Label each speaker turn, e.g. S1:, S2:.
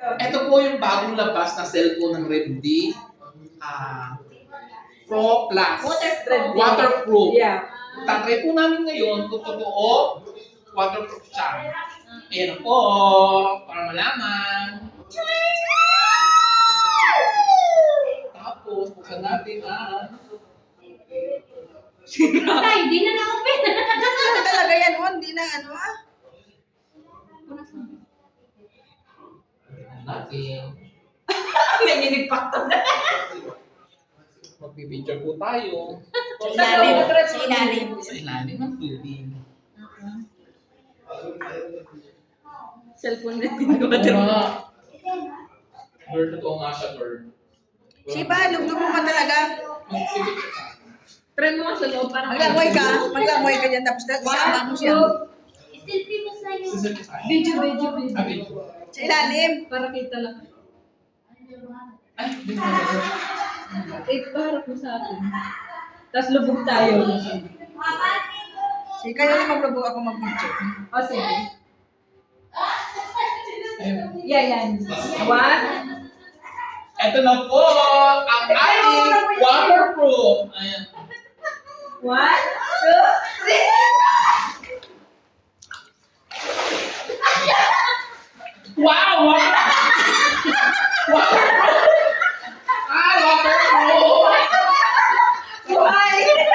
S1: Ito po yung bagong labas na cellphone ng Redmi. Pro Plus. Waterproof.
S2: Yeah.
S1: Tatry po namin ngayon kung totoo, waterproof siya. Ayan po, para malaman. Tapos, buksan natin ang...
S3: Tay, di na na-open.
S2: Ano talaga yan, oh? Hindi na ano ah.
S1: natin.
S2: May ninigpakto na.
S1: Magbibidyo po tayo.
S2: Sa ilalim.
S1: Sa ilalim ng tubig.
S2: Cellphone na
S1: Bird, totoo nga siya, bird.
S2: Siba, lugdog mo pa talaga.
S3: Try mo nga sa loob para
S2: Maglangoy ka dyan, tapos isama mo siya.
S3: Isilpi mo sa'yo.
S1: Sisilip sa akin.
S3: Video.
S2: Sa ilalim.
S3: Para kita lang.
S1: Ay, di ba?
S3: Paharap mo sa atin. Tapos lubog tayo.
S2: Sige, kayo na maglubog ako mag-video.
S3: O, sige.
S1: Ayun.
S3: Yan. One.
S1: Ito na po, ang ating waterproof. Ayan.
S3: One, two, three.